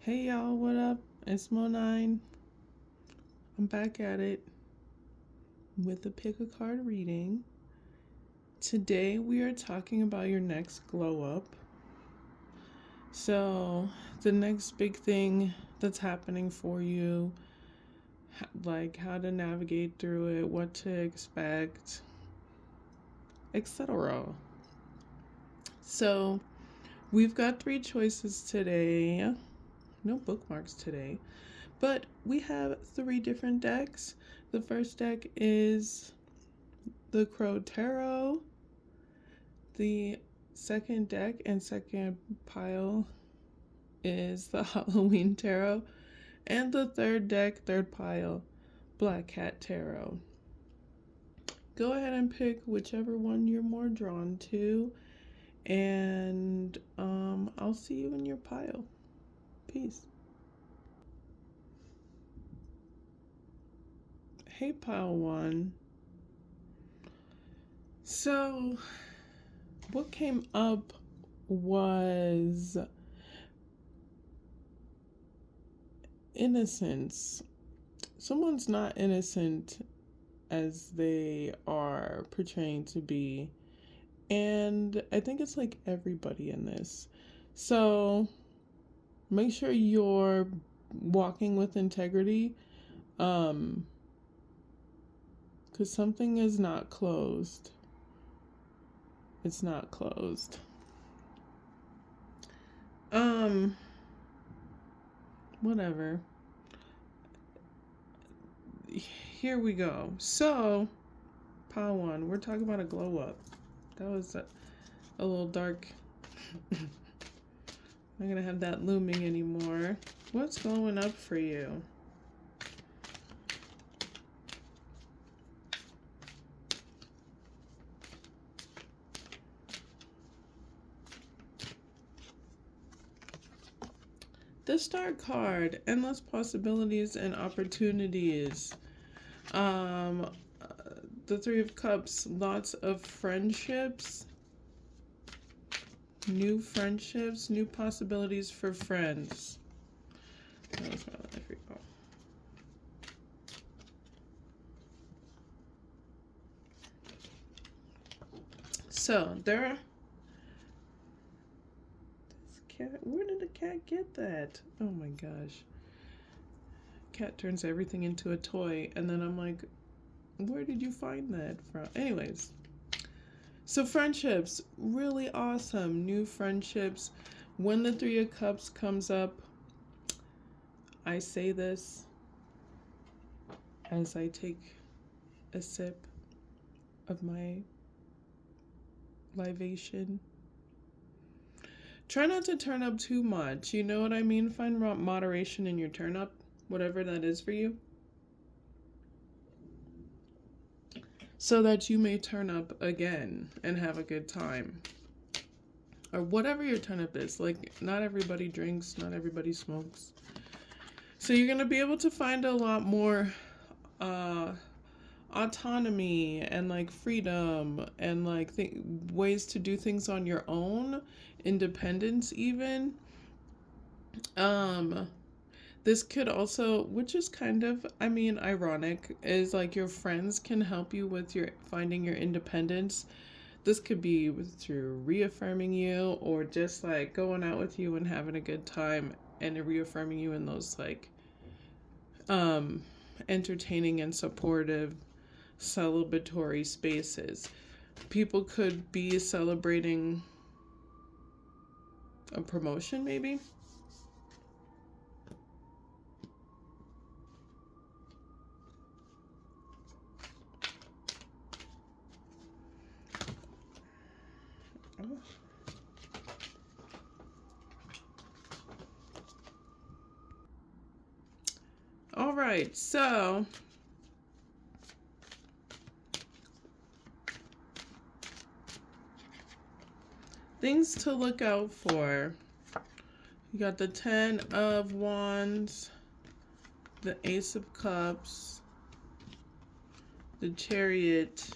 Hey y'all, what up? It's Mo9. I'm back at it with a pick a card reading. Today we are talking about your next glow up. So, the next big thing that's happening for you, like how to navigate through it, what to expect, etc. So, we've got three choices today. No bookmarks today. But we have three different decks. The first deck is the Crow Tarot. The second deck and second pile is the Halloween Tarot. And the third deck, third pile, Black Cat Tarot. Go ahead and pick whichever one you're more drawn to. And I'll see you in your pile. Peace. Hey, pile one. So, what came up was innocence. Someone's not innocent as they are portraying to be. And I think it's like everybody in this. So make sure you're walking with integrity. Because something is not closed. It's not closed. Whatever. Here we go. So, pile one, we're talking about a glow up. That was a little dark. I'm not gonna have that looming anymore. What's glowing up for you? The Star card, endless possibilities and opportunities. Um, the Three of Cups, lots of friendships, new friendships, new possibilities for friends. That was my life. So there are. This cat. Where did the cat get that? Oh my gosh. Cat turns everything into a toy, and then I'm like, where did you find that from? Anyways, so friendships, really awesome. New friendships. When the Three of Cups comes up, I say this as I take a sip of my libation. Try not to turn up too much. You know what I mean? Find moderation in your turn up, whatever that is for you, so that you may turn up again and have a good time. Or whatever your turn up is. Like, not everybody drinks, not everybody smokes. So you're going to be able to find a lot more autonomy and like freedom and like ways to do things on your own, independence even. This could also, which is kind of, I mean, ironic, is like your friends can help you with your finding your independence. This could be through reaffirming you or just like going out with you and having a good time and reaffirming you in those like entertaining and supportive celebratory spaces. People could be celebrating a promotion maybe. All right, so things to look out for. You got the 10 of Wands, the Ace of Cups, the Chariot,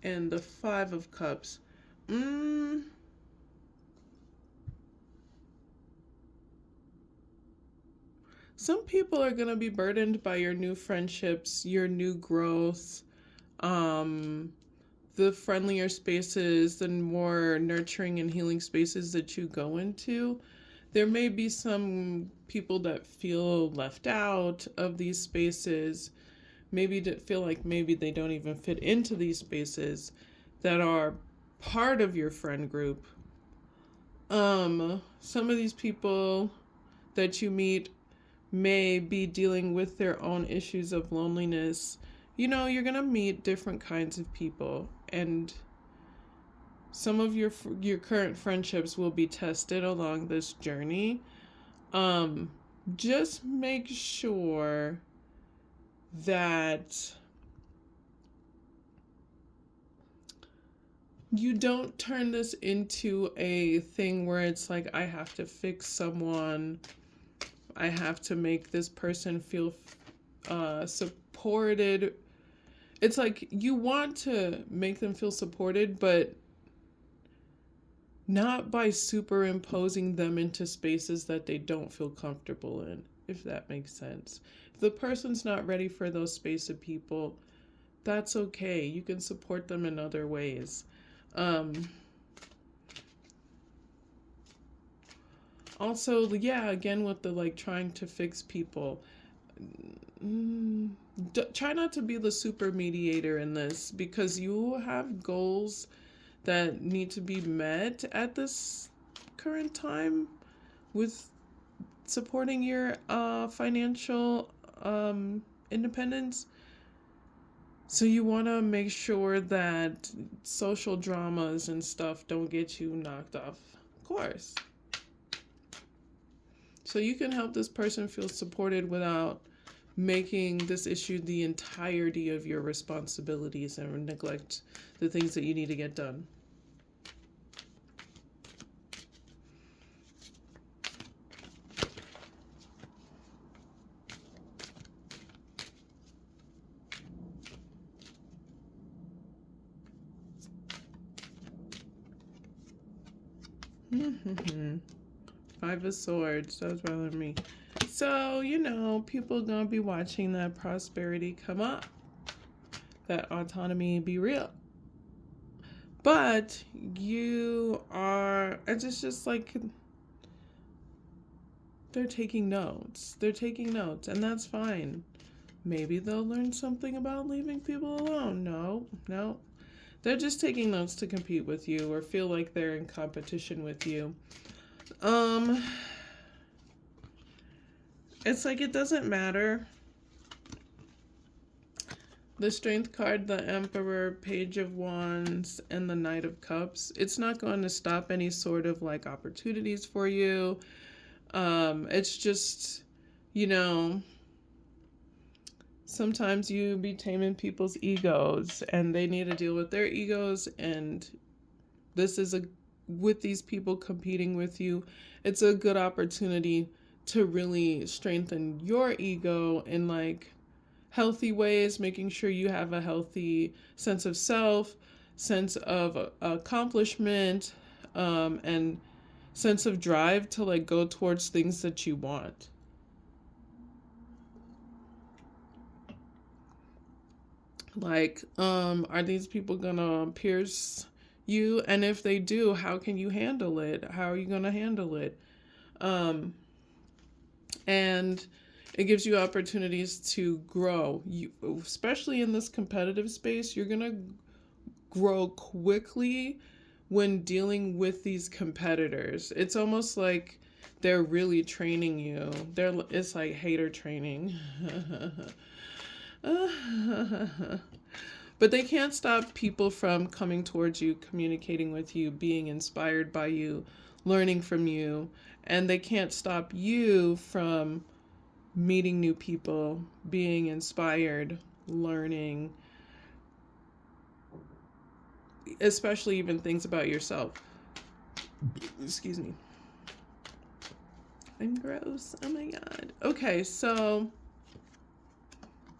and the 5 of Cups. some people are going to be burdened by your new friendships, your new growth, um, the friendlier spaces, the more nurturing and healing spaces that you go into. There may be some people that feel left out of these spaces, maybe that feel like maybe they don't even fit into these spaces that are part of your friend group. Some of these people that you meet may be dealing with their own issues of loneliness. You know, you're going to meet different kinds of people, and some of your current friendships will be tested along this journey. Um just make sure that you don't turn this into a thing where it's like, I have to fix someone, I have to make this person feel supported. It's like you want to make them feel supported, but not by superimposing them into spaces that they don't feel comfortable in, if that makes sense. If the person's not ready for those space of people, that's okay. You can support them in other ways. Um, Also, yeah, again with the like trying to fix people. Try not to be the super mediator in this, because you have goals that need to be met at this current time with supporting your financial independence. So you want to make sure that social dramas and stuff don't get you knocked off course. So you can help this person feel supported without making this issue the entirety of your responsibilities and neglect the things that you need to get done. Five of Swords. That was bothering me. So, you know, people gonna be watching that prosperity come up, that autonomy be real. But you are, it's just like they're taking notes. They're taking notes, and that's fine. Maybe they'll learn something about leaving people alone. No. They're just taking notes to compete with you or feel like they're in competition with you. It's like it doesn't matter. The Strength card, the Emperor, Page of Wands, and the Knight of Cups, it's not going to stop any sort of like opportunities for you. It's just, you know, sometimes you be taming people's egos and they need to deal with their egos, and this is with these people competing with you, it's a good opportunity to really strengthen your ego in like healthy ways, making sure you have a healthy sense of self, sense of accomplishment, and sense of drive to like go towards things that you want. Like, are these people gonna pierce you? And if they do, how can you handle it? How are you gonna handle it? Um, and it gives you opportunities to grow. You, especially in this competitive space, you're gonna grow quickly when dealing with these competitors. It's almost like they're really training you. It's like hater training. But they can't stop people from coming towards you, communicating with you, being inspired by you, learning from you, and they can't stop you from meeting new people, being inspired, learning, especially even things about yourself. Excuse me. I'm gross. Oh my god. Okay, so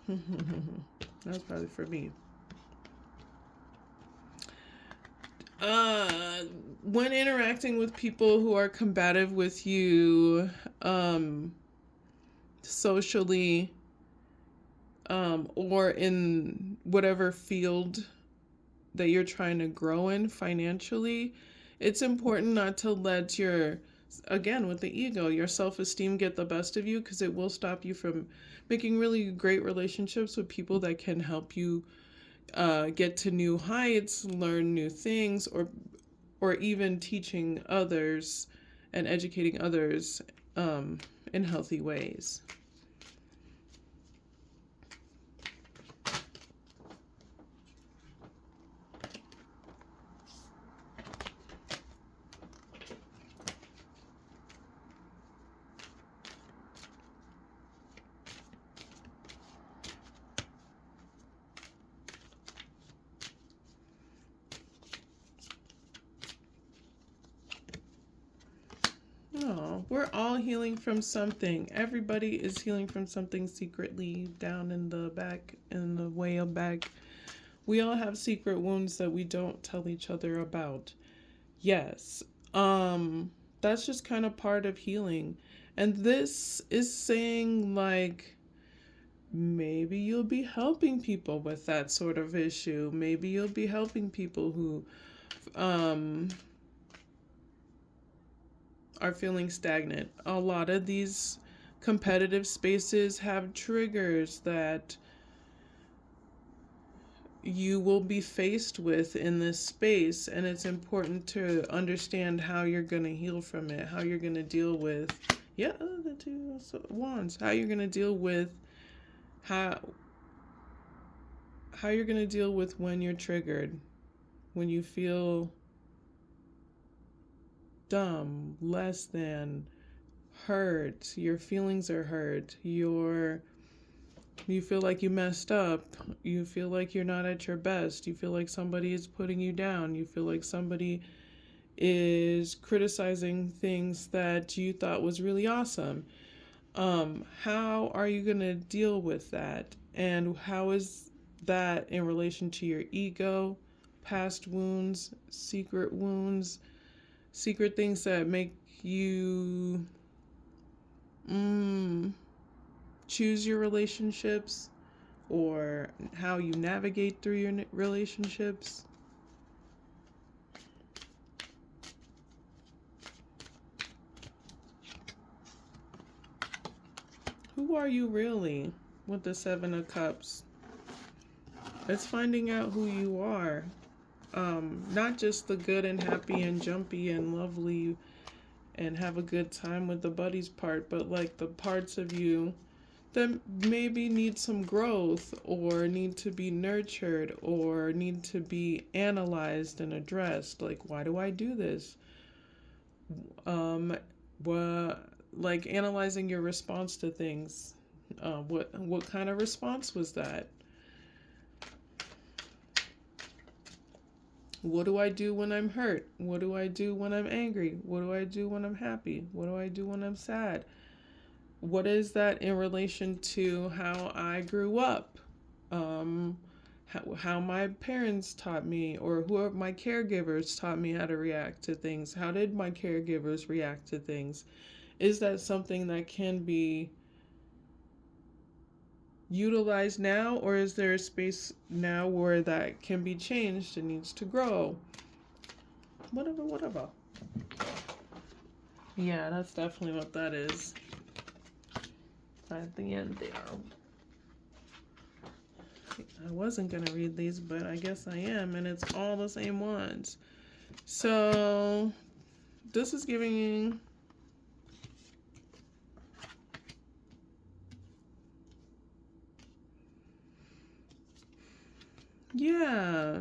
that was probably for me. When interacting with people who are combative with you, socially, or in whatever field that you're trying to grow in financially, it's important not to let your, again, with the ego, your self esteem get the best of you, because it will stop you from making really great relationships with people that can help you get to new heights, learn new things, or even teaching others and educating others in healthy ways. Oh, we're all healing from something. Everybody is healing from something secretly down in the back, in the way of back. We all have secret wounds that we don't tell each other about. Yes. That's just kind of part of healing. And this is saying, like, maybe you'll be helping people with that sort of issue. Maybe you'll be helping people who um are feeling stagnant. A lot of these competitive spaces have triggers that you will be faced with in this space, and it's important to understand how you're going to heal from it, how you're going to deal with, yeah, the two wands, how you're going to deal with how you're going to deal with when you're triggered, when you feel dumb, less than, hurt, your feelings are hurt, you feel like you messed up, you feel like you're not at your best, you feel like somebody is putting you down, you feel like somebody is criticizing things that you thought was really awesome. How are you going to deal with that? And how is that in relation to your ego, past wounds, secret things that make you choose your relationships, or how you navigate through your relationships? Who are you really with the Seven of Cups? It's finding out who you are. Not just the good and happy and jumpy and lovely and have a good time with the buddies part, but like the parts of you that maybe need some growth, or need to be nurtured, or need to be analyzed and addressed. Like, why do I do this? Um, what, like analyzing your response to things. What kind of response was that? What do I do when I'm hurt? What do I do when I'm angry? What do I do when I'm happy? What do I do when I'm sad? What is that in relation to how I grew up? How my parents taught me, or who my caregivers taught me how to react to things. How did my caregivers react to things? Is that something that can be utilized now, or is there a space now where that can be changed and needs to grow? Whatever. Yeah, that's definitely what that is. At the end there. I wasn't going to read these, but I guess I am, and it's all the same ones. So, this is giving... Yeah.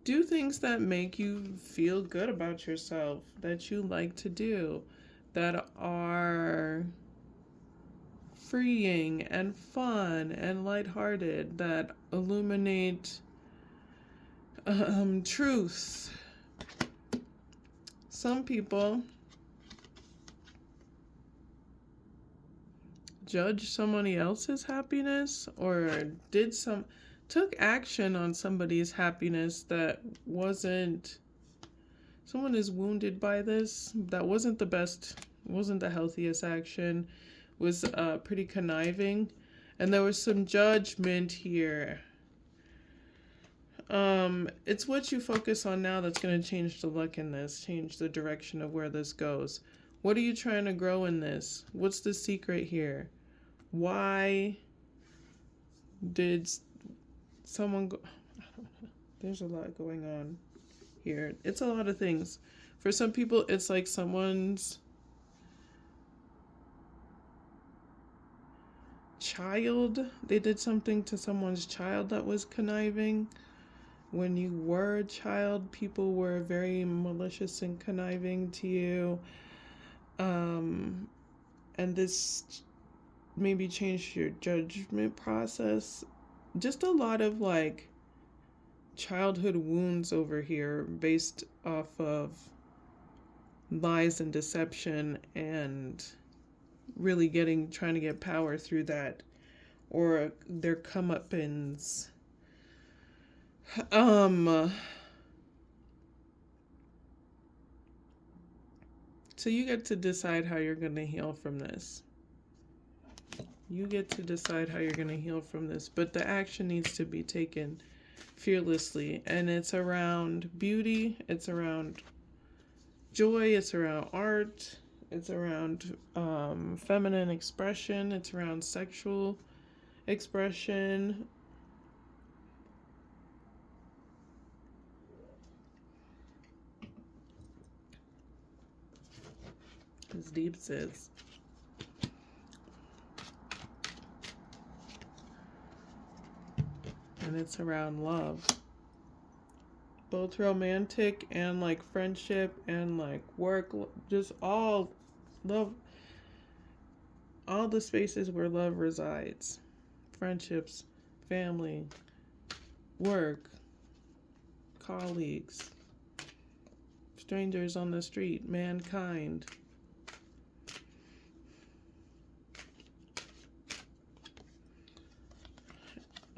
Do things that make you feel good about yourself, that you like to do, that are freeing and fun and lighthearted, that illuminate truth. Some people judge somebody else's happiness, or took action on somebody's happiness that wasn't, someone is wounded by this, that wasn't the best, wasn't the healthiest action, was pretty conniving, and there was some judgment here. It's what you focus on now that's going to change the luck in this, change the direction of where this goes. What are you trying to grow in this? What's the secret here? Why did someone go? There's a lot going on here. It's a lot of things. For some people, it's like someone's child. They did something to someone's child that was conniving. When you were a child, people were very malicious and conniving to you. And this maybe changed your judgment process. Just a lot of like childhood wounds over here based off of lies and deception and really trying to get power through that, or their comeuppance. So you get to decide how you're going to heal from this. You get to decide how you're going to heal from this, but the action needs to be taken fearlessly, and it's around beauty, it's around joy, it's around art, it's around feminine expression, it's around sexual expression. As Deep says. And it's around love. Both romantic and like friendship and like work, just all love, all the spaces where love resides. Friendships, family, work, colleagues, strangers on the street, mankind.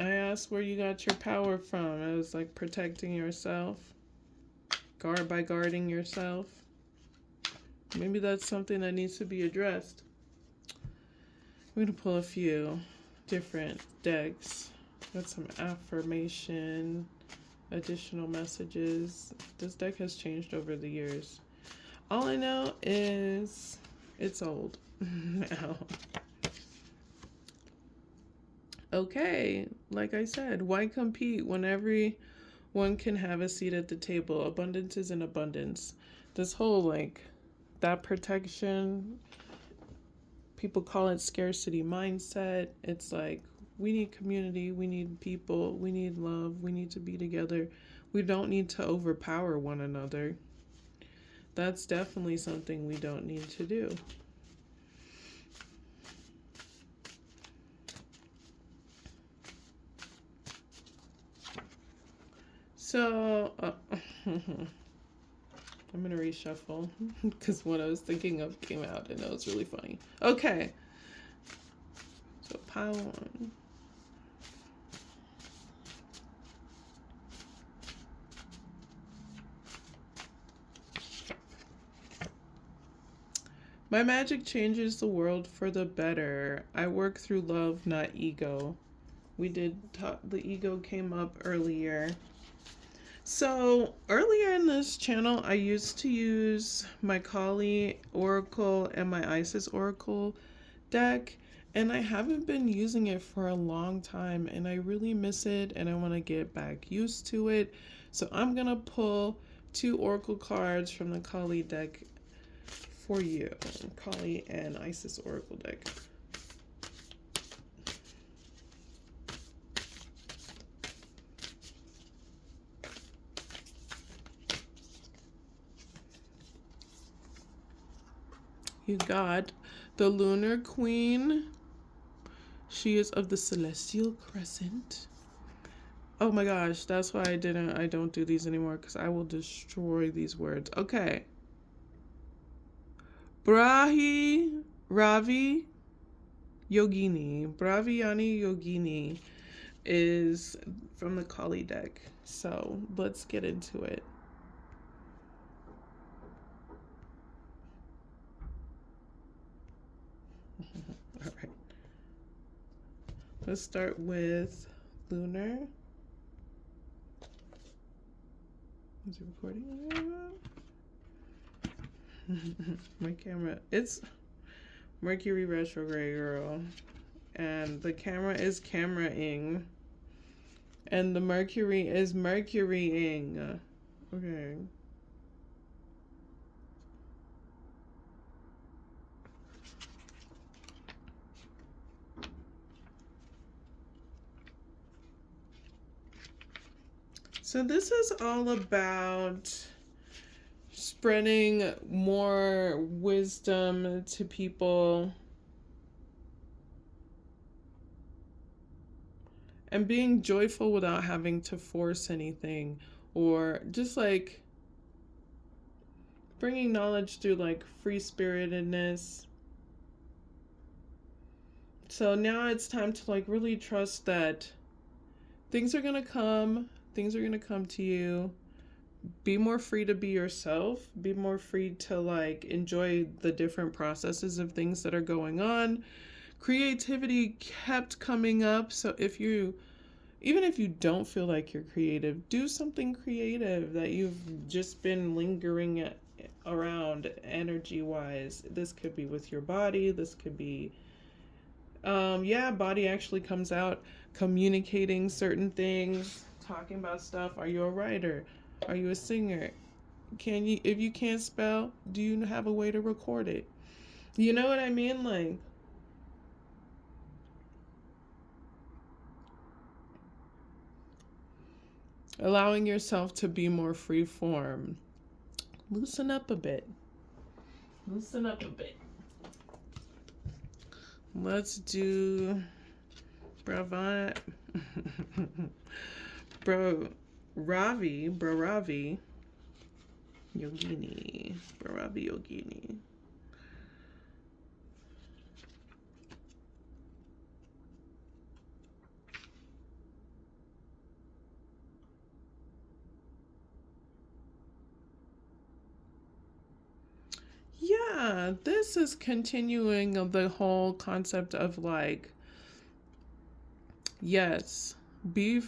I asked where you got your power from. It was like protecting yourself, guarding yourself. Maybe that's something that needs to be addressed. We're going to pull a few different decks. Got some affirmation, additional messages. This deck has changed over the years. All I know is it's old now. Okay, like I said, why compete when everyone can have a seat at the table? Abundance is in abundance. This whole like that protection, people call it scarcity mindset. It's like we need community, we need people, we need love, we need to be together. We don't need to overpower one another. That's definitely something we don't need to do. So, I'm going to reshuffle because what I was thinking of came out and it was really funny. Okay. So, pile one. My magic changes the world for the better. I work through love, not ego. We did talk, the ego came up earlier. So earlier in this channel, I used to use my Kali Oracle and my Isis Oracle deck, and I haven't been using it for a long time, and I really miss it, and I want to get back used to it. So I'm going to pull 2 Oracle cards from the Kali deck for you. Kali and Isis Oracle deck. You got the Lunar Queen. She is of the Celestial Crescent. Oh my gosh, that's why I don't do these anymore, because I will destroy these words. Okay. Ravi Yogini. Braviyani Yogini is from the Kali deck. So let's get into it. Let's start with lunar. Is it recording? My camera. It's Mercury retrograde, girl. And the camera is camera-ing. And the Mercury is Mercury-ing. Okay. So this is all about spreading more wisdom to people and being joyful without having to force anything, or just like bringing knowledge through like free spiritedness. So now it's time to like really trust that things are going to come, things are going to come to you. Be more free to be yourself, be more free to like enjoy the different processes of things that are going on. Creativity kept coming up, so even if you don't feel like you're creative, do something creative that you've just been lingering around energy wise. This could be with your body, this could be body actually comes out communicating certain things, talking about stuff. Are you a writer? Are you a singer? Can you, if you can't spell, do you have a way to record it? You know what I mean? Like, allowing yourself to be more free form. Loosen up a bit. Loosen up a bit. Let's do Bro Ravi Yogini. Ravi Yogini. Yeah, this is continuing of the whole concept of like, yes, be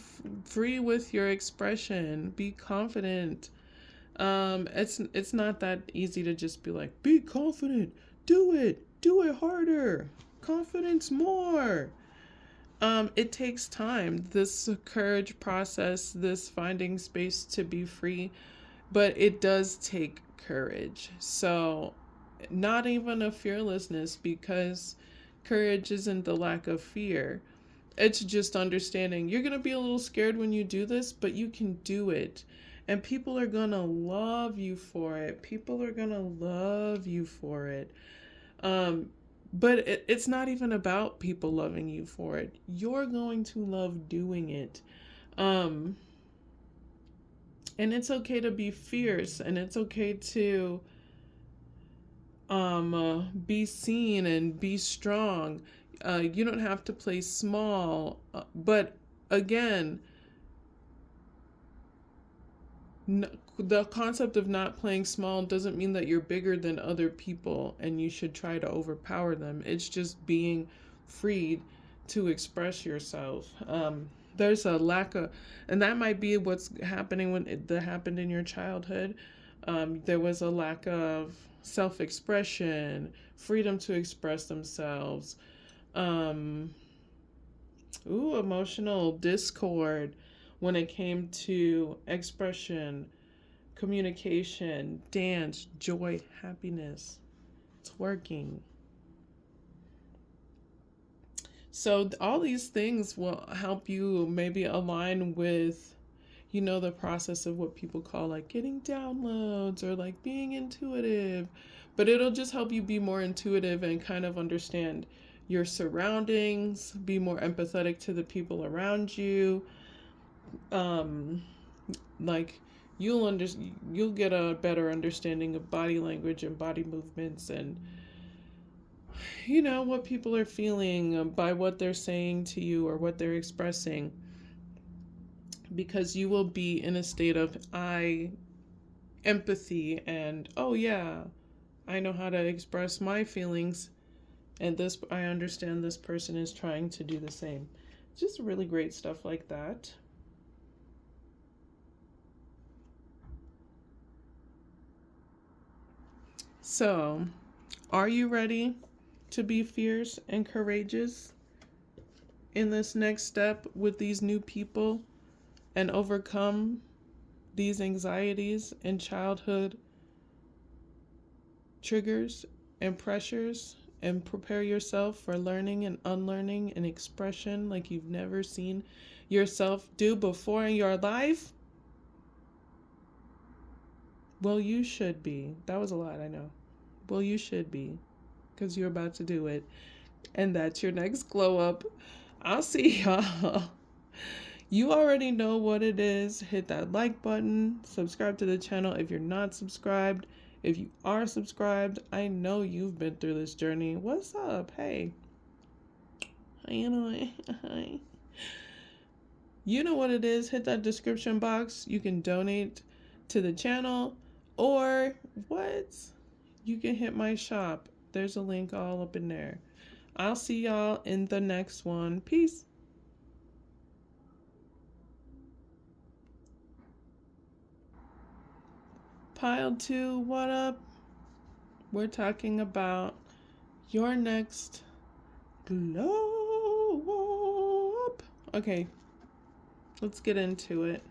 free with your expression, be confident. It's not that easy to just be like, be confident, do it harder, confidence more. It takes time, this courage process, this finding space to be free, but it does take courage. So not even a fearlessness, because courage isn't the lack of fear. It's just understanding you're going to be a little scared when you do this, but you can do it. And people are going to love you for it. People are going to love you for it. But it's not even about people loving you for it. You're going to love doing it. And it's okay to be fierce, and it's okay to be seen and be strong. You don't have to play small, but again, the concept of not playing small doesn't mean that you're bigger than other people and you should try to overpower them. It's just being freed to express yourself. There's a lack of, and that might be what's happening that happened in your childhood. There was a lack of self-expression, freedom to express themselves, emotional discord when it came to expression, communication, dance, joy, happiness, twerking. So all these things will help you maybe align with, the process of what people call like getting downloads or like being intuitive. But it'll just help you be more intuitive and kind of understand your surroundings, be more empathetic to the people around you. Like you'll get a better understanding of body language and body movements, and what people are feeling by what they're saying to you or what they're expressing, because you will be in a state of empathy and, oh yeah, I know how to express my feelings, and I understand this person is trying to do the same. just really great stuff like that. So, are you ready to be fierce and courageous in this next step with these new people and overcome these anxieties and childhood triggers and pressures and prepare yourself for learning and unlearning and expression like you've never seen yourself do before in your life? Well, you should be. That was a lot, I know. Well, you should be, because you're about to do it. And that's your next glow up. I'll see y'all. You already know what it is. Hit that like button, subscribe to the channel if you're not subscribed. If you are subscribed, I know you've been through this journey. What's up? Hey. How you doing? Hi. You know what it is. Hit that description box. You can donate to the channel, or what? You can hit my shop. There's a link all up in there. I'll see y'all in the next one. Peace. Pile 2, what up? We're talking about your next glow up. Okay, let's get into it.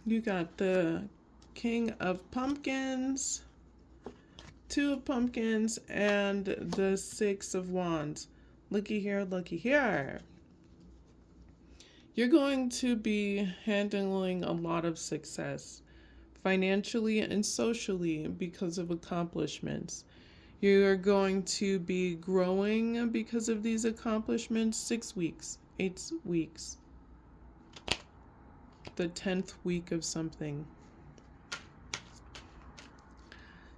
You got the King of Pumpkins, 2 of Pumpkins, and the 6 of Wands. Looky here, looky here. You're going to be handling a lot of success, financially and socially, because of accomplishments. You're going to be growing because of these accomplishments. 6 weeks, 8 weeks, the 10th week of something.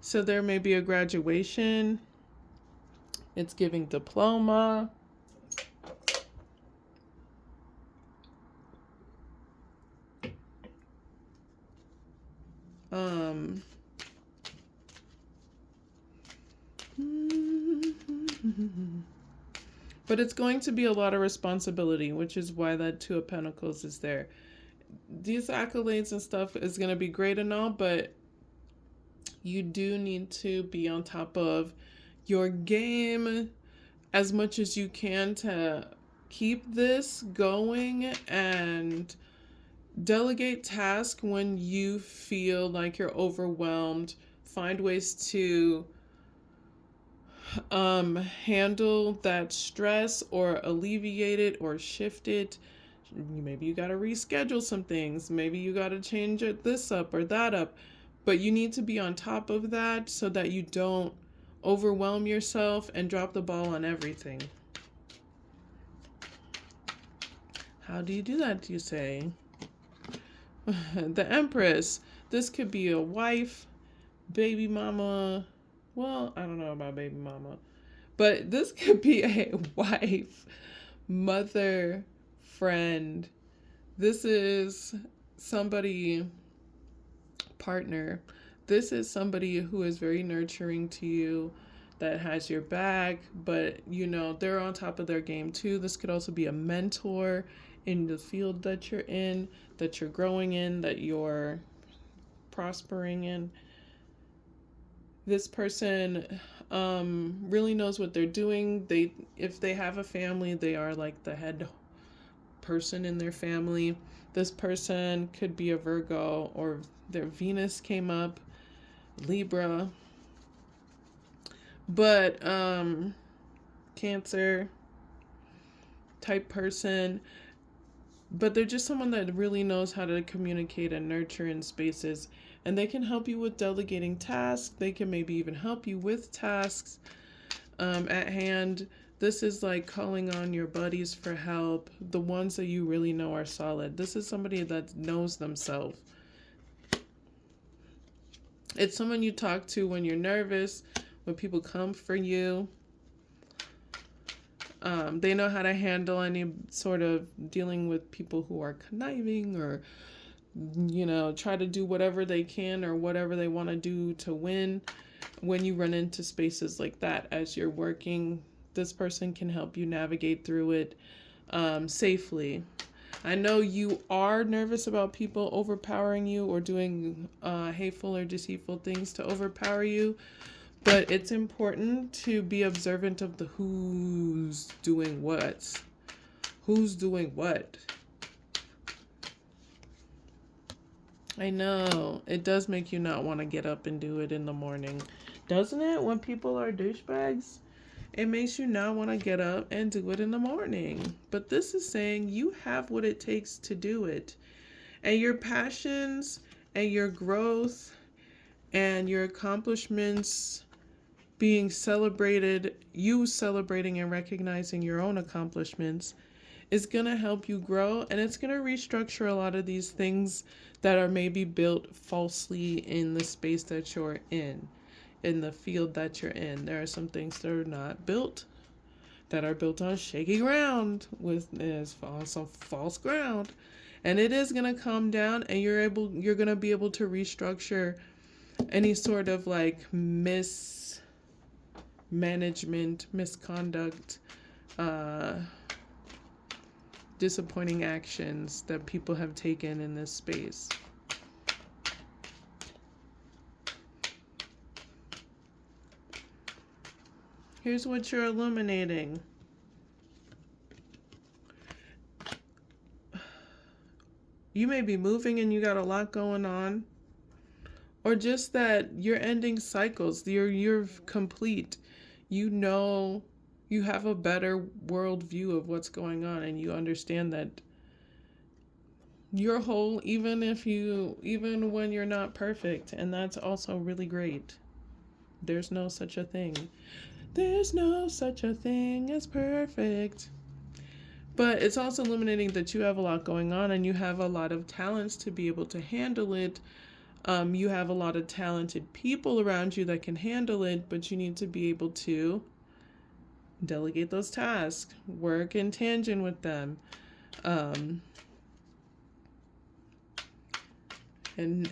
So there may be a graduation. It's giving diploma. But it's going to be a lot of responsibility, which is why that 2 of Pentacles is there. These accolades and stuff is going to be great and all, but you do need to be on top of your game as much as you can to keep this going and delegate tasks when you feel like you're overwhelmed. Find ways to handle that stress or alleviate it or shift it. Maybe you got to reschedule some things. Maybe you got to change this up or that up. But you need to be on top of that so that you don't overwhelm yourself and drop the ball on everything. How do you do that, you say? The Empress. This could be a wife, baby mama. Well, I don't know about baby mama. But this could be a wife, mother, friend. This is somebody, partner. This is somebody who is very nurturing to you, that has your back, but you know, they're on top of their game too. This could also be a mentor in the field that you're in, that you're growing in, that you're prospering in. This person really knows what they're doing. If they have a family, they are like the head person in their family. This person could be a Virgo, or their Venus came up, Libra. But Cancer type person. But they're just someone that really knows how to communicate and nurture in spaces. And they can help you with delegating tasks. They can maybe even help you with tasks at hand. This is like calling on your buddies for help, the ones that you really know are solid. This is somebody that knows themselves. It's someone you talk to when you're nervous, when people come for you. They know how to handle any sort of dealing with people who are conniving or, try to do whatever they can or whatever they want to do to win. When you run into spaces like that as you're working, this person can help you navigate through it safely. I know you are nervous about people overpowering you or doing hateful or deceitful things to overpower you, but it's important to be observant of the who's doing what. Who's doing what? I know. It does make you not want to get up and do it in the morning. Doesn't it? When people are douchebags, it makes you not want to get up and do it in the morning. But this is saying you have what it takes to do it. And your passions and your growth and your accomplishments being celebrated, you celebrating and recognizing your own accomplishments, is going to help you grow, and it's going to restructure a lot of these things that are maybe built falsely in the space that you're in the field that you're in. There are some things that are not built, that are built on shaky ground, with is on some false ground, and it is going to come down, and you're going to be able to restructure any sort of like mismanagement, misconduct, disappointing actions that people have taken in this space. Here's what you're illuminating. You may be moving and you got a lot going on, or just that you're ending cycles. You're complete. You know, you have a better world view of what's going on, and you understand that you're whole even when you're not perfect, and that's also really great. There's no such a thing. There's no such a thing as perfect. But it's also illuminating that you have a lot going on and you have a lot of talents to be able to handle it. You have a lot of talented people around you that can handle it, but you need to be able to delegate those tasks, work in tangent with them, and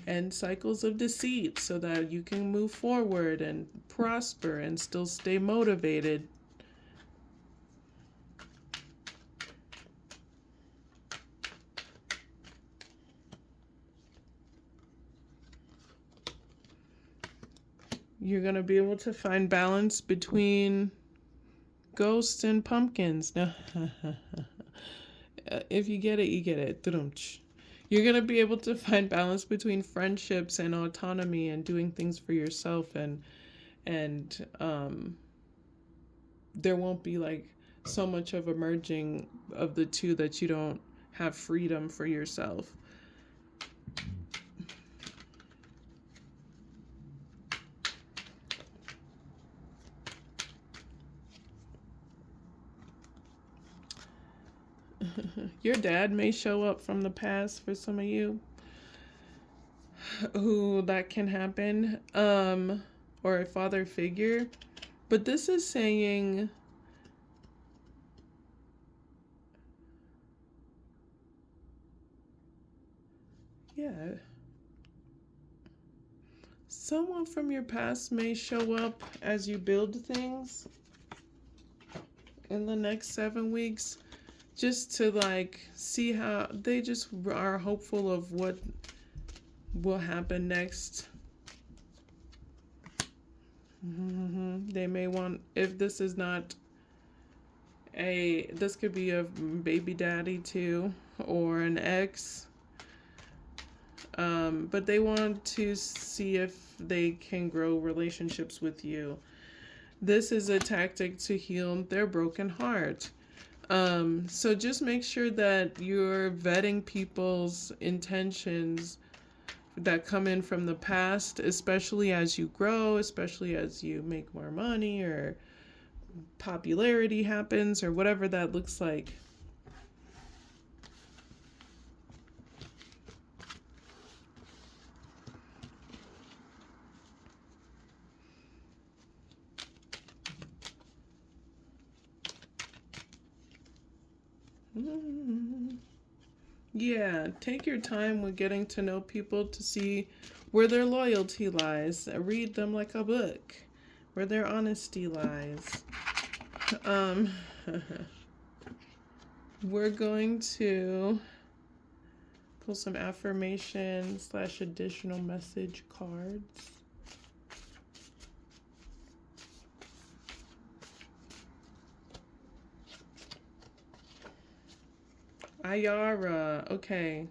end cycles of deceit so that you can move forward and prosper and still stay motivated. You're going to be able to find balance between ghosts and pumpkins. No. If you get it, you get it. You're going to be able to find balance between friendships and autonomy and doing things for yourself, and there won't be like so much of a merging of the two that you don't have freedom for yourself. Your dad may show up from the past for some of you who that can happen, or a father figure. But this is saying someone from your past may show up as you build things in the next 7 weeks, just to like see how they just are hopeful of what will happen next. They may want, if this is not this could be a baby daddy too, or an ex, but they want to see if they can grow relationships with you. This is a tactic to heal their broken heart. So just make sure that you're vetting people's intentions that come in from the past, especially as you grow, especially as you make more money or popularity happens or whatever that looks like. Mm. Yeah, take your time with getting to know people to see where their loyalty lies. Read them like a book, where their honesty lies. Um, we're going to pull some affirmation / additional message cards. Ayara, okay.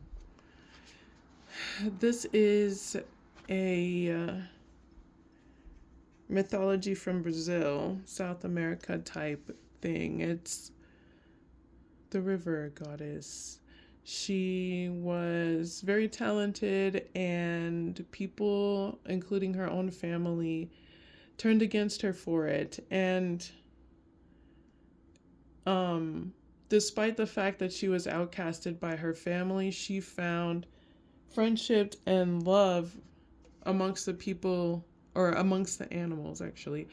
This is a mythology from Brazil, South America type thing. It's the river goddess. She was very talented, and people, including her own family, turned against her for it. And despite the fact that she was outcasted by her family, she found friendship and love amongst the people, or amongst the animals, actually,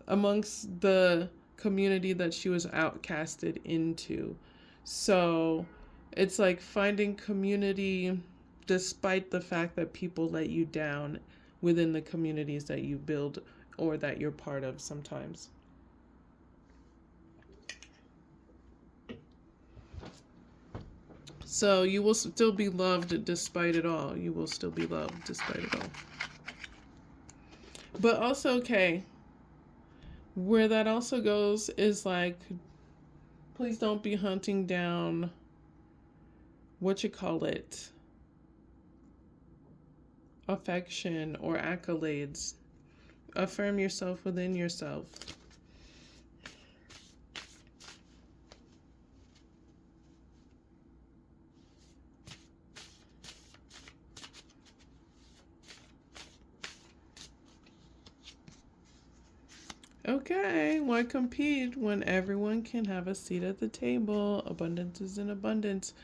amongst the community that she was outcasted into. So it's like finding community despite the fact that people let you down within the communities that you build or that you're part of sometimes. So you will still be loved despite it all. You will still be loved despite it all. But also, okay, where that also goes is like, please don't be hunting down, what you call it, affection or accolades. Affirm yourself within yourself. Okay, why compete when everyone can have a seat at the table? Abundance is in abundance.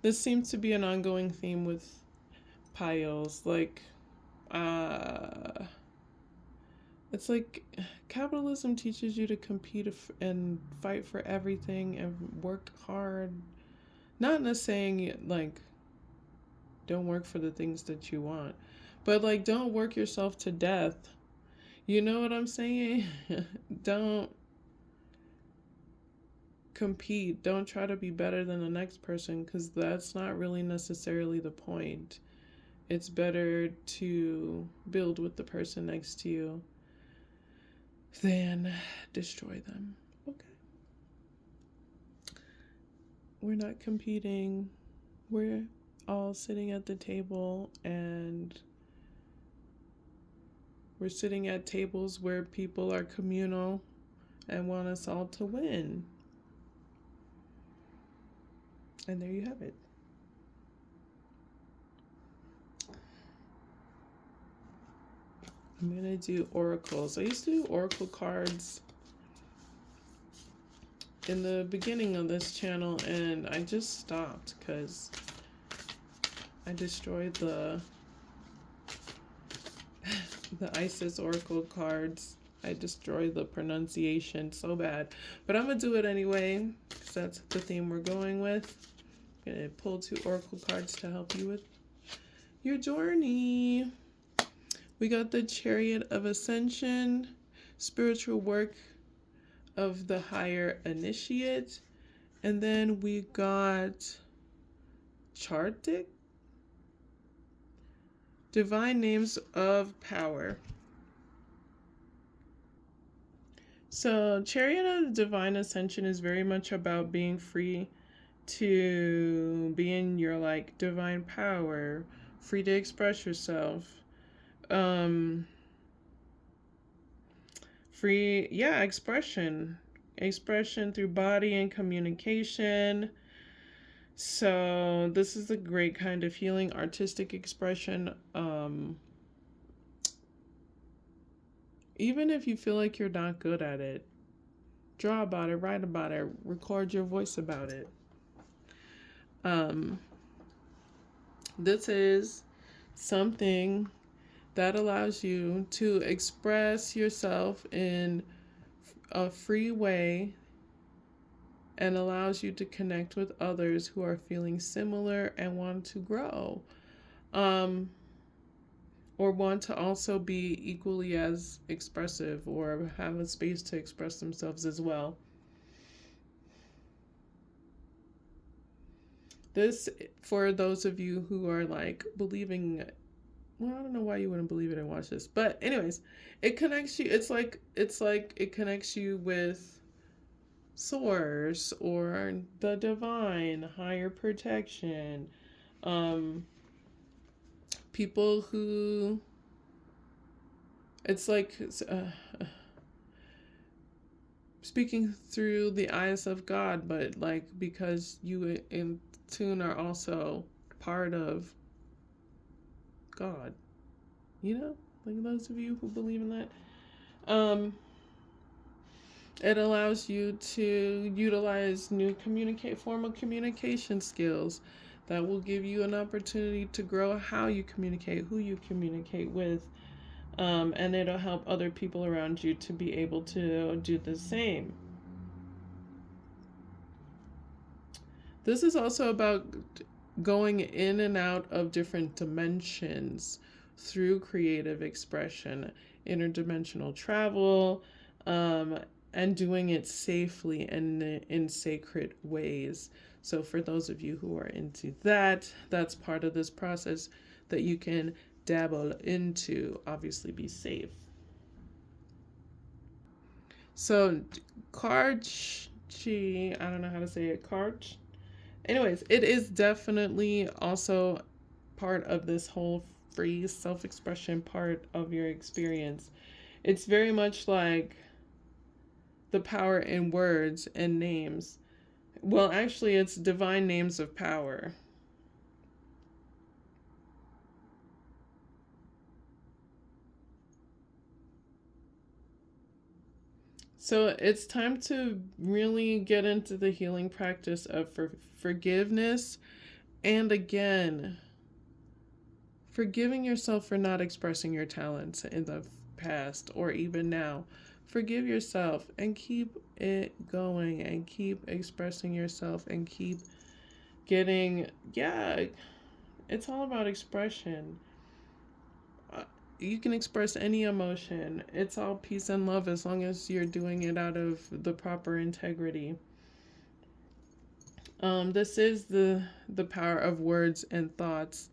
This seems to be an ongoing theme with piles. Like, it's like capitalism teaches you to compete and fight for everything and work hard. Not in a saying like, don't work for the things that you want, but like, don't work yourself to death. You know what I'm saying? Don't compete. Don't try to be better than the next person, because that's not really necessarily the point. It's better to build with the person next to you than destroy them. Okay. We're not competing. We're all sitting at the table, and we're sitting at tables where people are communal and want us all to win. And there you have it. I'm going to do oracles. I used to do oracle cards in the beginning of this channel, and I just stopped because I destroyed the Isis oracle cards. I destroyed the pronunciation so bad, but I'm gonna do it anyway because that's the theme we're going with. I'm gonna pull 2 oracle cards to help you with your journey. We got the Chariot of Ascension, spiritual work of the higher initiate, and then we got Chartic, divine names of power. So Chariot of Divine Ascension is very much about being free to be in your like divine power, free to express yourself. Free, yeah, expression through body and communication. So this is a great kind of healing, artistic expression. Even if you feel like you're not good at it, draw about it, write about it, record your voice about it. This is something that allows you to express yourself in a free way and allows you to connect with others who are feeling similar and want to grow. Um, or want to also be equally as expressive or have a space to express themselves as well. This, for those of you who are like believing, well, I don't know why you wouldn't believe it and watch this, but anyways, it connects you. It's like it connects you with source or the divine, higher protection, um, people who, it's like speaking through the eyes of God, but like because you in tune are also part of God, you know, like those of you who believe in that. It allows you to utilize new formal communication skills that will give you an opportunity to grow how you communicate, who you communicate with, and it'll help other people around you to be able to do the same. This is also about going in and out of different dimensions through creative expression, interdimensional travel, um, and doing it safely and in sacred ways. So, for those of you who are into that, that's part of this process that you can dabble into. Obviously, be safe. So, Karchi, I don't know how to say it, Karch. Anyways, it is definitely also part of this whole free self expression part of your experience. It's very much like the power in words and names. Well, actually, it's divine names of power. So it's time to really get into the healing practice of forgiveness. And again, forgiving yourself for not expressing your talents in the past or even now. Forgive yourself and keep it going and keep expressing yourself and keep getting, yeah, it's all about expression. You can express any emotion. It's all peace and love as long as you're doing it out of the proper integrity. This is the power of words and thoughts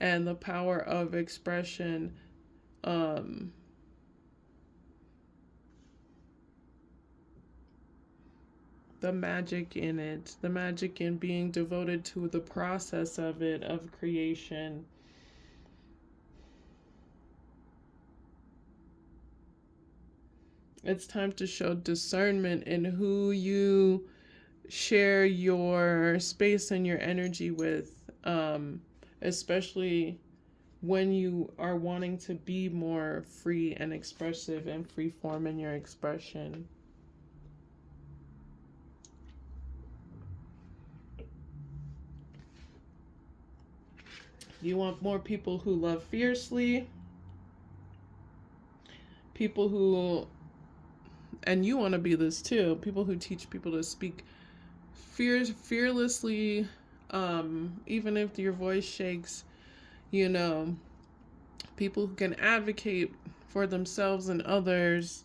and the power of expression. Um, the magic in it, the magic in being devoted to the process of it, of creation. It's time to show discernment in who you share your space and your energy with, especially when you are wanting to be more free and expressive and free form in your expression. You want more people who love fiercely, people who, and you want to be this too, people who teach people to speak fearlessly, even if your voice shakes, you know, people who can advocate for themselves and others,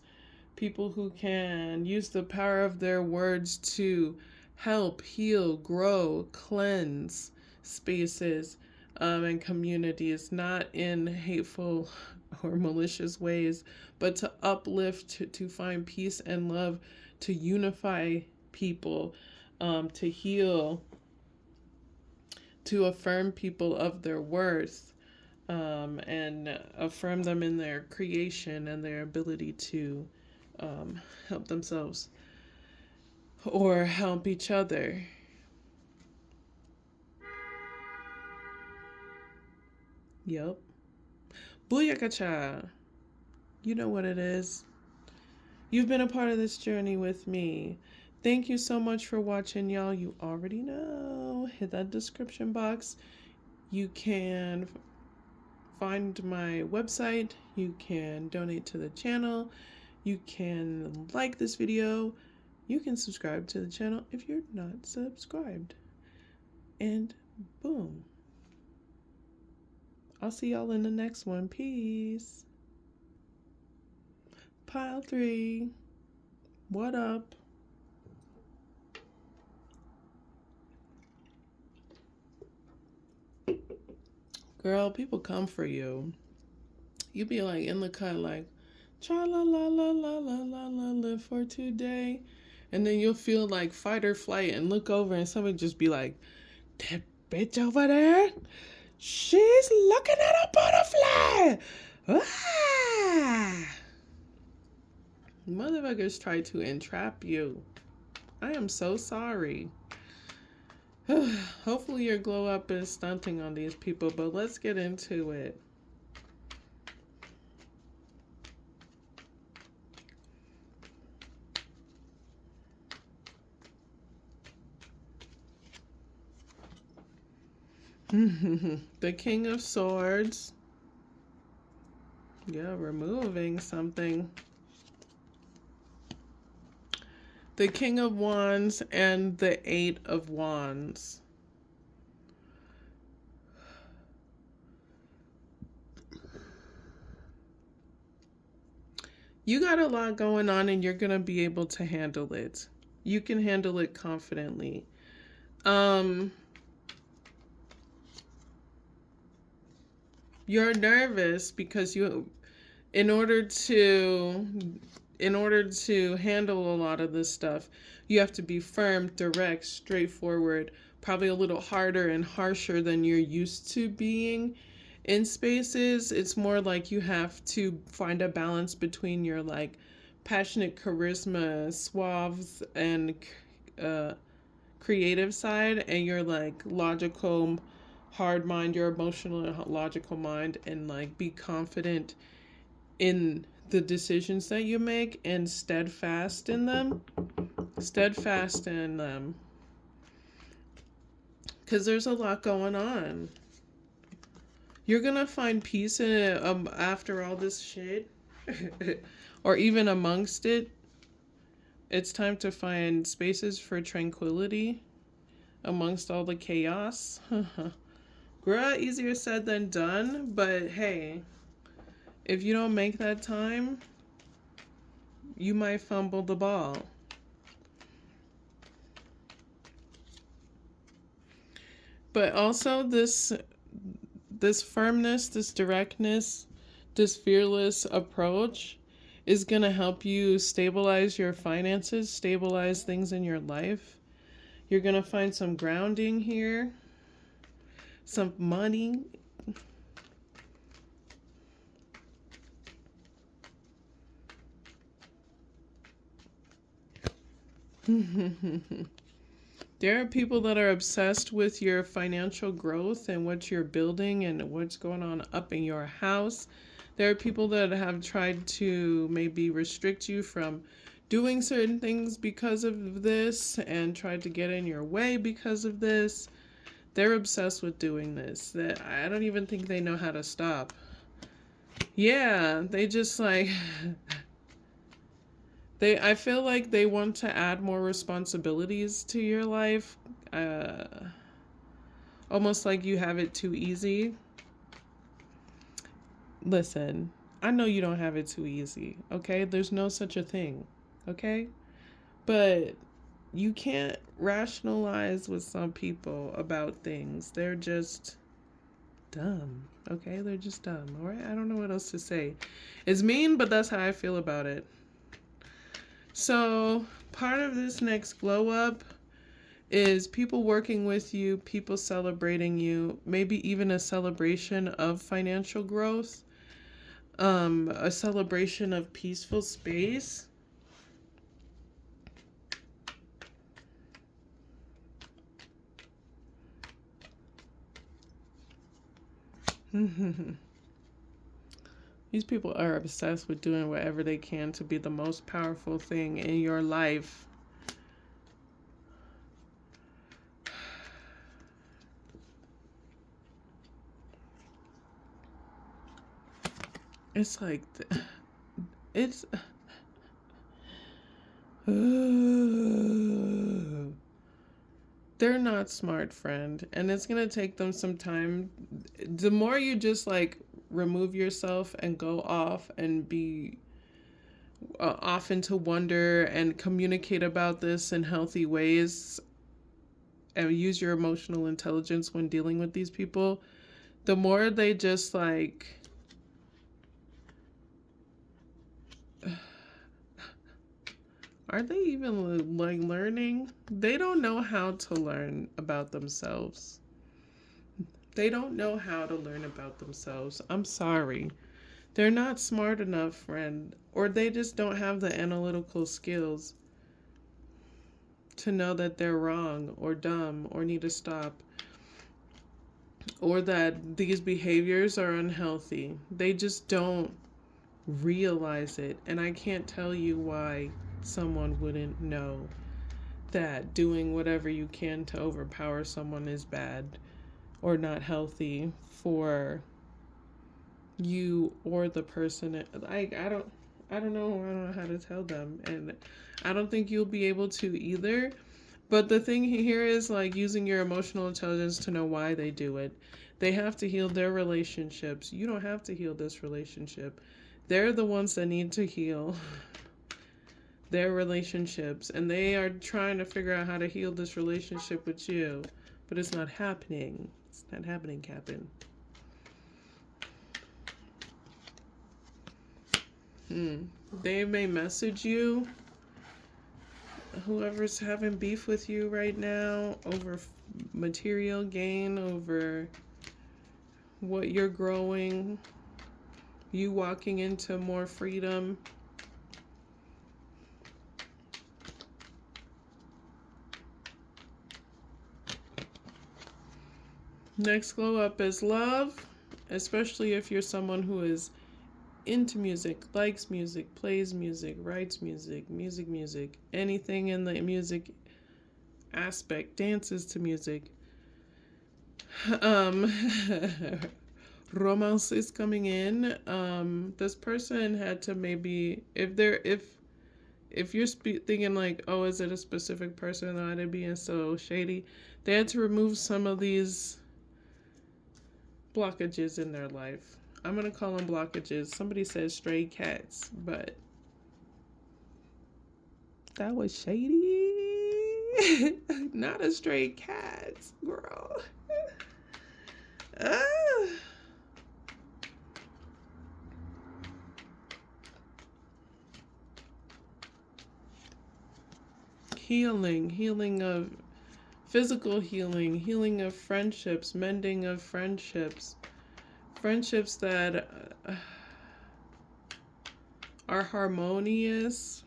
people who can use the power of their words to help, heal, grow, cleanse spaces, and communities, not in hateful or malicious ways, but to uplift, to find peace and love, to unify people, to heal, to affirm people of their worth, and affirm them in their creation and their ability to help themselves or help each other. Yep. Booyakacha! You know what it is. You've been a part of this journey with me. Thank you so much for watching, y'all. You already know. Hit that description box. You can find my website. You can donate to the channel. You can like this video. you can subscribe to the channel if you're not subscribed. And boom. I'll see y'all in the next one. Peace. Pile 3. What up? Girl, people come for you. You be like in the cut like, cha la la la la la la la live for today. And then you'll feel like fight or flight and look over and somebody just be like, that bitch over there, she's looking at a butterfly. Ah! Motherfuckers try to entrap you. I am so sorry. Hopefully your glow up is stunting on these people, but let's get into it. The King of Swords. Yeah, removing something. The King of Wands and the Eight of Wands. You got a lot going on and you're going to be able to handle it. You can handle it confidently. You're nervous because in order to handle a lot of this stuff, you have to be firm, direct, straightforward, probably a little harder and harsher than you're used to being in spaces. It's more like you have to find a balance between your like passionate charisma, suave, and creative side, and your like logical, hard mind, your emotional and logical mind, and like be confident in the decisions that you make and steadfast in them. Steadfast in them. Because there's a lot going on. You're going to find peace in it after all this shit. Or even amongst it. It's time to find spaces for tranquility amongst all the chaos. Girl, easier said than done, but hey, if you don't make that time, you might fumble the ball. But also this firmness, this directness, this fearless approach is going to help you stabilize your finances, stabilize things in your life. You're going to find some grounding here, some money. There are people that are obsessed with your financial growth and what you're building and what's going on up in your house. There are people that have tried to maybe restrict you from doing certain things because of this and tried to get in your way because of this. They're obsessed with doing this. That I don't even think they know how to stop. Yeah, they just like I feel like they want to add more responsibilities to your life. Almost like you have it too easy. Listen, I know you don't have it too easy, okay? There's no such a thing, okay? But you can't rationalize with some people about things. They're just dumb, okay? They're just dumb, all right? I don't know what else to say. It's mean, but that's how I feel about it. So, part of this next glow up is people working with you, people celebrating you, maybe even a celebration of financial growth, a celebration of peaceful space. These people are obsessed with doing whatever they can to be the most powerful thing in your life. It's like, it's, They're not smart, friend, and it's gonna take them some time. The more you just like remove yourself and go off and be off into wonder and communicate about this in healthy ways and use your emotional intelligence when dealing with these people, the more they just like are they even like learning? They don't know how to learn about themselves. They don't know how to learn about themselves. I'm sorry. They're not smart enough, friend, or they just don't have the analytical skills to know that they're wrong or dumb or need to stop or that these behaviors are unhealthy. They just don't realize it. And I can't tell you why someone wouldn't know that doing whatever you can to overpower someone is bad or not healthy for you or the person. I don't know how to tell them, and I don't think you'll be able to either. But the thing here is like using your emotional intelligence to know why they do it. They have to heal their relationships. You don't have to heal this relationship. They're the ones that need to heal their relationships, and they are trying to figure out how to heal this relationship with you, but it's not happening. It's not happening, Captain. They may message you, whoever's having beef with you right now, over material gain, over what you're growing, you walking into more freedom. Next glow up is love, especially if you're someone who is into music, likes music, plays music, writes music, anything in the music aspect, dances to music. Romance is coming in. This person had to maybe if you're thinking like, oh, is it a specific person? Why they being so shady? They had to remove some of these blockages in their life. I'm gonna call them blockages. Somebody says stray cats, but that was shady. Not a stray cat, girl. Ah. Healing of physical healing, healing of friendships, mending of friendships, friendships that are harmonious,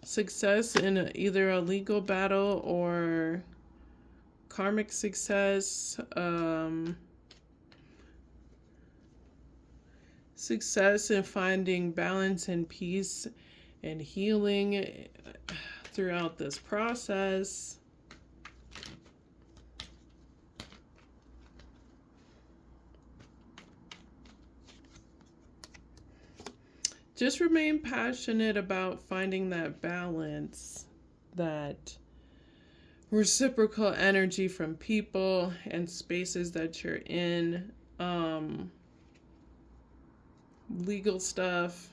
success in either a legal battle or karmic success, success in finding balance and peace and healing throughout this process. Just remain passionate about finding that balance, that reciprocal energy from people and spaces that you're in. Legal stuff.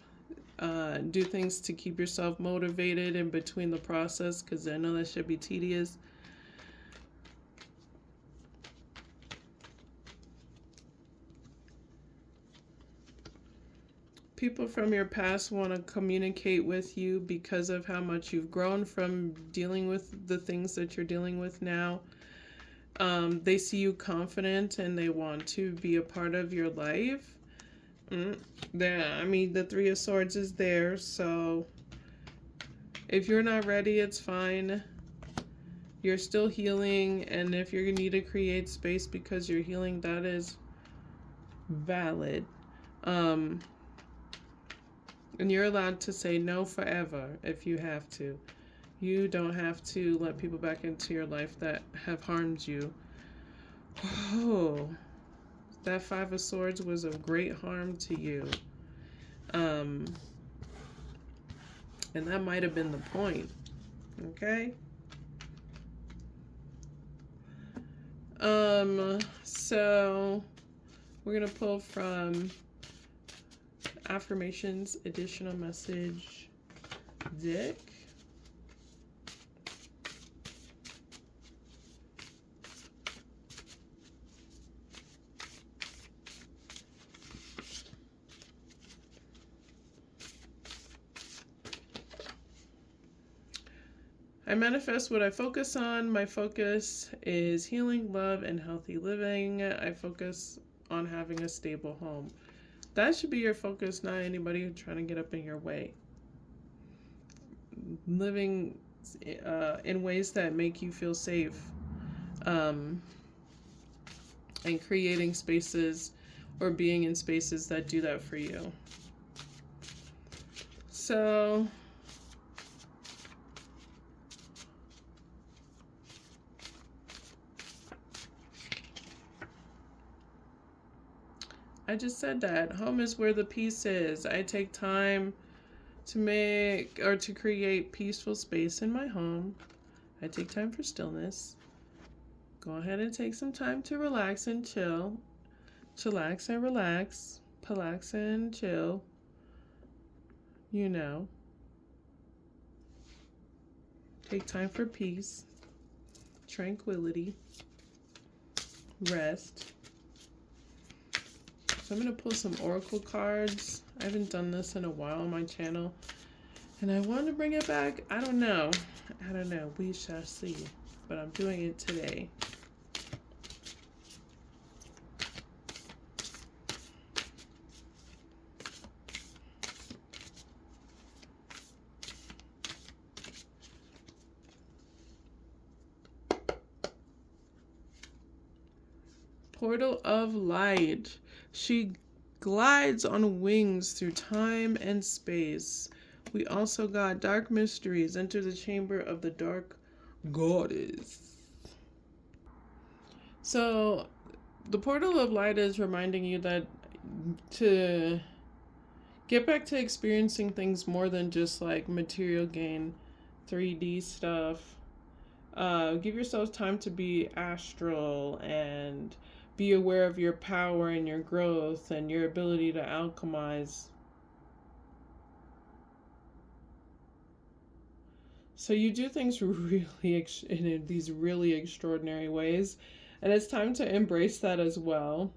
Do things to keep yourself motivated in between the process, because I know that should be tedious. People from your past want to communicate with you because of how much you've grown from dealing with the things that you're dealing with now. They see you confident and they want to be a part of your life. The Three of Swords is there, so if you're not ready, it's fine. You're still healing, and if you need to create space because you're healing, that is valid. And you're allowed to say no forever if you have to. You don't have to let people back into your life that have harmed you. Oh, that Five of Swords was of great harm to you. Um, and that might have been the point. Okay. So we're gonna pull from Affirmations Additional Message deck. I manifest what I focus on. My focus is healing, love, and healthy living. I focus on having a stable home. That should be your focus, not anybody trying to get up in your way. Living in ways that make you feel safe, and creating spaces or being in spaces that do that for you. So I just said that. Home is where the peace is. I take time to make or to create peaceful space in my home. I take time for stillness. Go ahead and take some time to relax and chill. Chillax and relax. Palax and chill. You know. Take time for peace, tranquility, rest. So I'm going to pull some oracle cards. I haven't done this in a while on my channel, and I want to bring it back. I don't know. We shall see. But I'm doing it today. Portal of light. She glides on wings through time and space. We also got dark mysteries. Enter the chamber of the dark goddess. So the portal of light is reminding you that to get back to experiencing things more than just like material gain, 3D stuff. Give yourself time to be astral and be aware of your power and your growth and your ability to alchemize. So you do things really in these really extraordinary ways, and it's time to embrace that as well.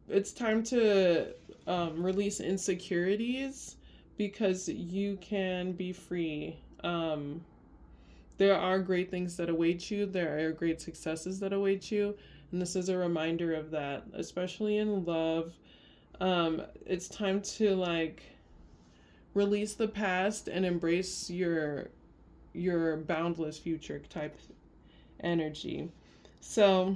It's time to release insecurities because you can be free. There are great things that await you. There are great successes that await you. And this is a reminder of that, especially in love. It's time to like release the past and embrace your boundless future type energy. So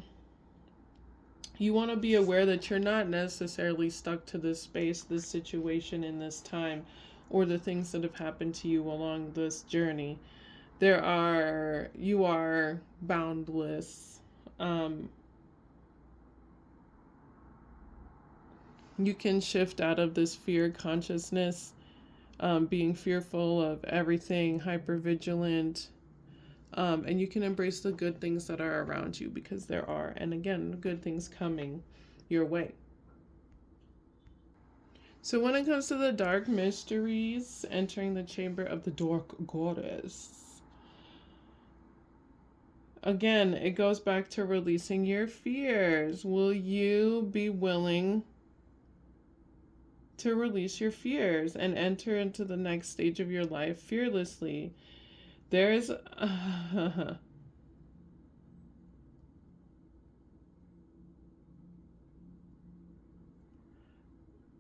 you want to be aware that you're not necessarily stuck to this space, this situation in this time, or the things that have happened to you along this journey. You are boundless. You can shift out of this fear consciousness, being fearful of everything, hyper vigilant, and you can embrace the good things that are around you because there are, and again, good things coming your way. So when it comes to the dark mysteries, entering the chamber of the dark goddess. Again, it goes back to releasing your fears. Will you be willing to release your fears and enter into the next stage of your life fearlessly? There's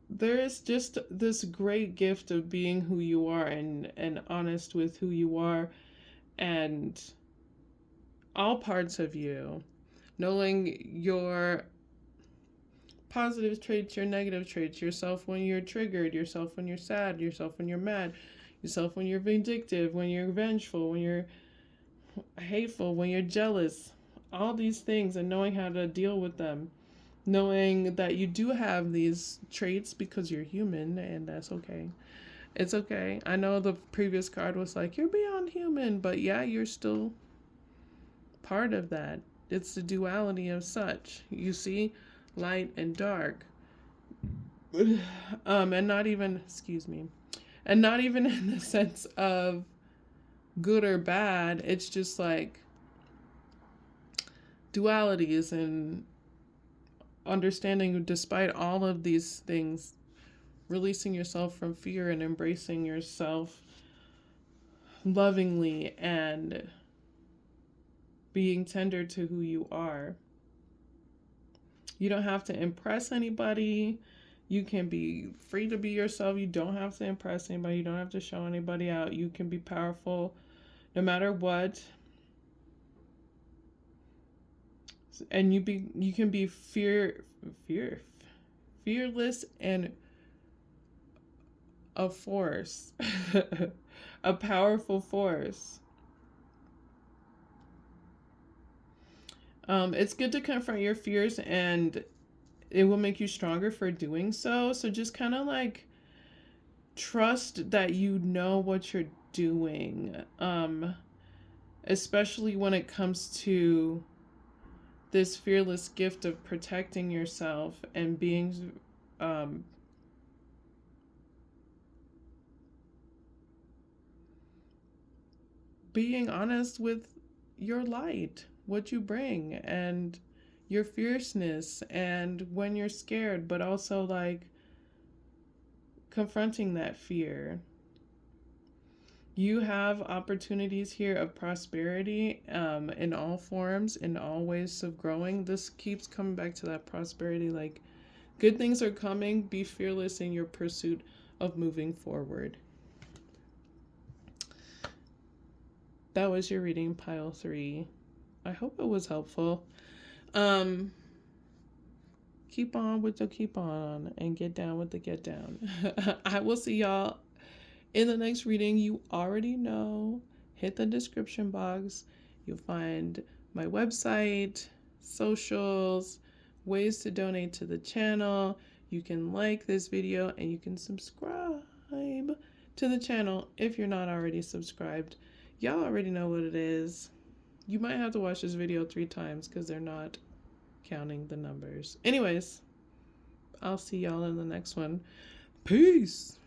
there is just this great gift of being who you are and honest with who you are and all parts of you, knowing your positive traits, your negative traits, yourself when you're triggered, yourself when you're sad, yourself when you're mad, yourself when you're vindictive, when you're vengeful, when you're hateful, when you're jealous, all these things, and knowing how to deal with them. knowing that you do have these traits because you're human, and that's okay. It's okay. I know the previous card was like, you're beyond human, but yeah, you're still part of that. It's the duality of such. You see, light and dark. And not even, excuse me, and not even in the sense of good or bad. It's just like dualities and understanding, despite all of these things, releasing yourself from fear and embracing yourself lovingly and being tender to who you are. You don't have to impress anybody. You can be free to be yourself. You don't have to impress anybody. You don't have to show anybody out. You can be powerful no matter what. And you can be fearless and a force. A powerful force. It's good to confront your fears, and it will make you stronger for doing so. So just kind of like trust that you know what you're doing, especially when it comes to this fearless gift of protecting yourself and being honest with your light, what you bring, and your fierceness, and when you're scared, but also like confronting that fear. You have opportunities here of prosperity, in all forms, in all ways of growing. This keeps coming back to that prosperity. Like, good things are coming. Be fearless in your pursuit of moving forward. That was your reading, pile 3. I hope it was helpful. Keep on with the keep on and get down with the get down. I will see y'all in the next reading. You already know, hit the description box. You'll find my website, socials, ways to donate to the channel. You can like this video and you can subscribe to the channel if you're not already subscribed. Y'all already know what it is. You might have to watch this video 3 times because they're not counting the numbers. Anyways, I'll see y'all in the next one. Peace.